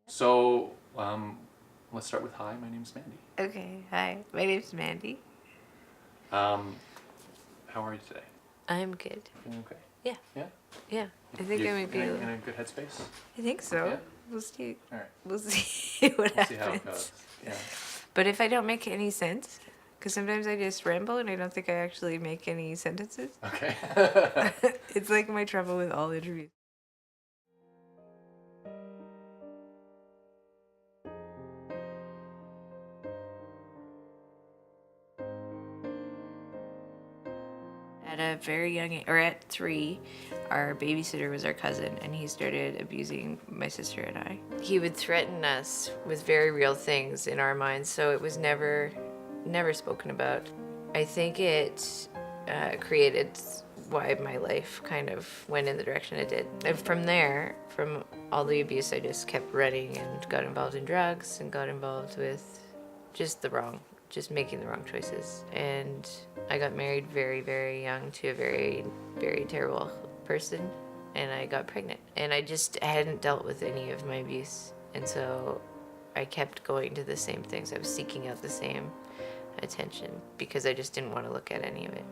So, let's start with hi. My name's Mandy. Okay, hi. My name's Mandy. How are you today? I'm good. Feeling okay? Yeah, Yeah. yeah. I think You I might be. in a good headspace. I think so. Yeah? We'll see. All right. We'll see what We'll happens. see how it goes. Yeah. But if I don't make any sense, because sometimes I just ramble and I don't think I actually make any sentences. Okay. It's like my trouble with all interviews. At a very young age, or at 3, our babysitter was our cousin, and he started abusing my sister and I. He would threaten us with very real things in our minds, so it was never spoken about. I think it created why my life kind of went in the direction it did. And from there, from all the abuse, I just kept running and got involved in drugs and got involved with just making the wrong choices. And I got married very, very young to a very, very terrible person, and I got pregnant. And I hadn't dealt with any of my abuse, and so I kept going to the same things. I was seeking out the same attention because I just didn't want to look at any of it.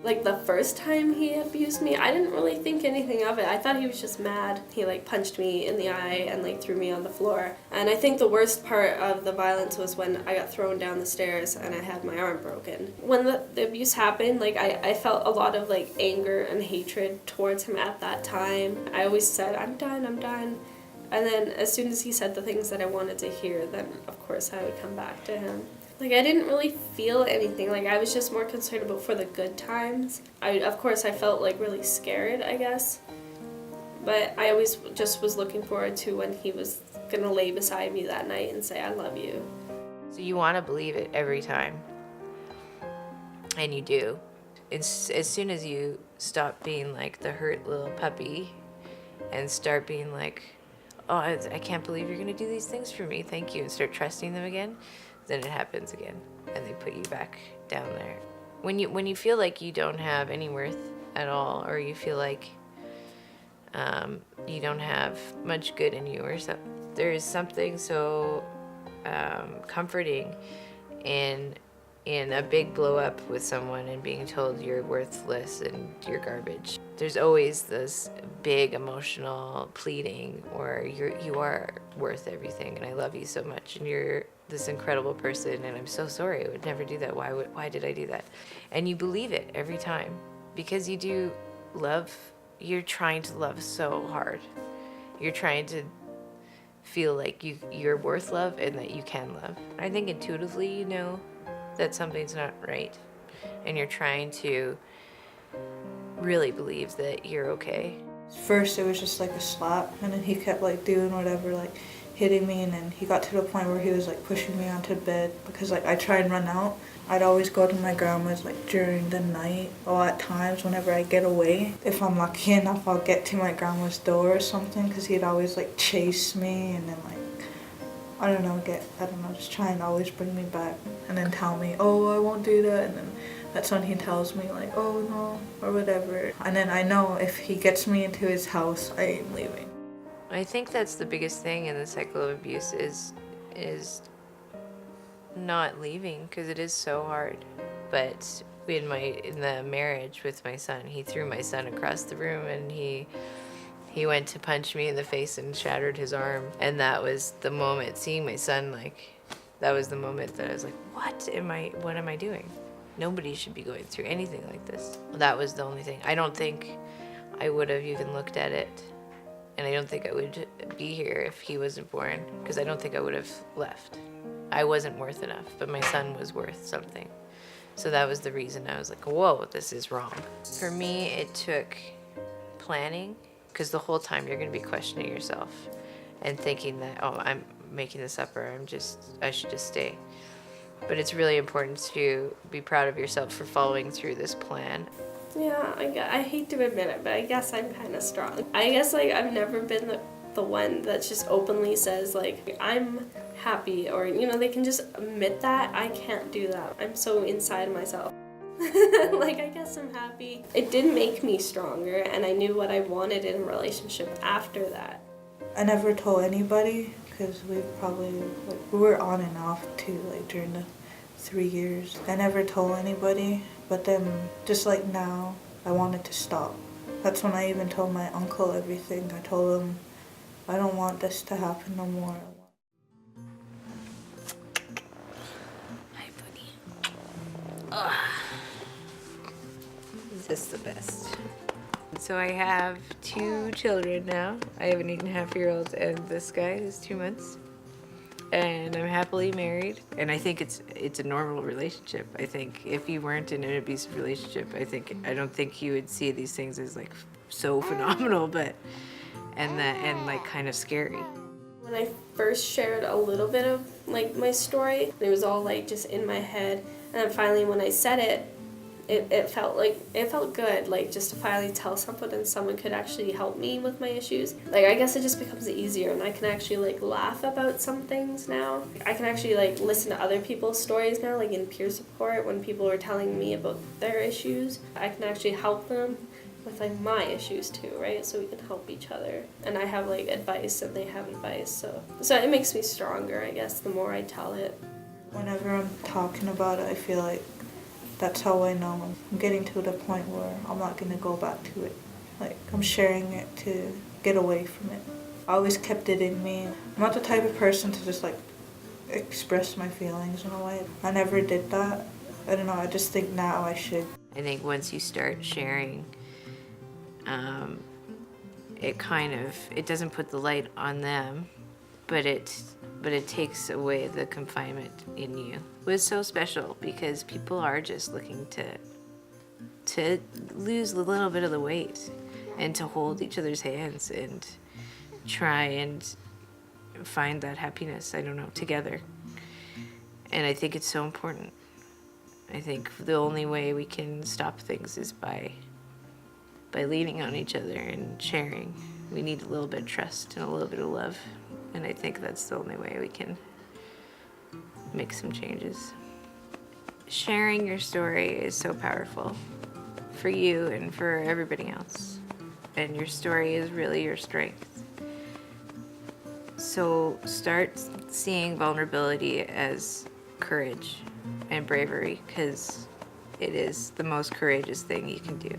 Like the first time he abused me, I didn't really think anything of it. I thought he was just mad. He like punched me in the eye and like threw me on the floor. And I think the worst part of the violence was when I got thrown down the stairs and I had my arm broken. When the abuse happened, like I felt a lot of like anger and hatred towards him at that time. I always said, I'm done, I'm done. And then as soon as he said the things that I wanted to hear, then of course I would come back to him. Like, I didn't really feel anything. Like, I was just more concerned about for the good times. Of course, I felt, like, really scared, I guess. But I always just was looking forward to when he was going to lay beside me that night and say, I love you. So you want to believe it every time. And you do. As soon as you stop being, like, the hurt little puppy and start being like, oh, I can't believe you're going to do these things for me, thank you, and start trusting them again, then it happens again, and they put you back down there. When you feel like you don't have any worth at all, or you feel like you don't have much good in you, or so, there is something so comforting in a big blow up with someone and being told you're worthless and you're garbage. There's always this big emotional pleading, or you are worth everything, and I love you so much, and you're this incredible person, and I'm so sorry, I would never do that. Why did I do that? And you believe it every time because you do love. You're trying to love so hard. You're trying to feel like you're worth love and that you can love. I think intuitively you know that something's not right, and you're trying to really believe that you're okay. First it was just like a slap, and then he kept like doing whatever, like hitting me, and then he got to the point where he was like pushing me onto bed because like I tried and run out. I'd always go to my grandma's like during the night, or at times whenever I get away. If I'm lucky enough, I'll get to my grandma's door or something, because he'd always like chase me and then like just try and always bring me back, and then tell me, oh, I won't do that, and then that's when he tells me like, oh no, or whatever. And then I know if he gets me into his house, I ain't leaving. I think that's the biggest thing in the cycle of abuse is not leaving, because it is so hard. But in the marriage with my son, he threw my son across the room, and he went to punch me in the face and shattered his arm. And that was the moment, seeing my son, like, that was the moment that I was like, what am I doing? Nobody should be going through anything like this. That was the only thing. I don't think I would have even looked at it, and I don't think I would be here if he wasn't born, because I don't think I would have left. I wasn't worth enough, but my son was worth something. So that was the reason I was like, whoa, this is wrong. For me, it took planning, because the whole time you're going to be questioning yourself and thinking that, oh, I'm making this up, or I should just stay. But it's really important to be proud of yourself for following through this plan. Yeah, I hate to admit it, but I guess I'm kind of strong. I guess like I've never been the one that just openly says like I'm happy, or they can just admit that. I can't do that. I'm so inside myself. Like, I guess I'm happy. It did make me stronger, and I knew what I wanted in a relationship after that. I never told anybody because we probably, like, we were on and off too, like during the 3 years. I never told anybody, but then just like now, I wanted to stop. That's when I even told my uncle everything. I told him, I don't want this to happen no more. Hi, buddy. Ugh. Is this the best? So I have 2 children now. I have an 8.5-year-old and this guy who's 2 months. And I'm happily married. And I think it's a normal relationship. I think if you weren't in an abusive relationship, I don't think you would see these things as like so phenomenal, but and like kind of scary. When I first shared a little bit of like my story, it was all like just in my head. And then finally when I said it, it felt good, like just to finally tell someone and someone could actually help me with my issues. Like I guess it just becomes easier and I can actually like laugh about some things now. I can actually like listen to other people's stories now, like in peer support when people are telling me about their issues. I can actually help them with like my issues too, right? So we can help each other. And I have like advice and they have advice, so it makes me stronger, I guess, the more I tell it. Whenever I'm talking about it, I feel like that's how I know I'm getting to the point where I'm not going to go back to it. Like, I'm sharing it to get away from it. I always kept it in me. I'm not the type of person to just, like, express my feelings in a way. I never did that. I don't know, I just think now I should. I think once you start sharing, it doesn't put the light on them, but it takes away the confinement in you. It was so special because people are just looking to lose a little bit of the weight and to hold each other's hands and try and find that happiness, I don't know, together. And I think it's so important. I think the only way we can stop things is by leaning on each other and sharing. We need a little bit of trust and a little bit of love. And I think that's the only way we can make some changes. Sharing your story is so powerful for you and for everybody else. And your story is really your strength. So start seeing vulnerability as courage and bravery, because it is the most courageous thing you can do.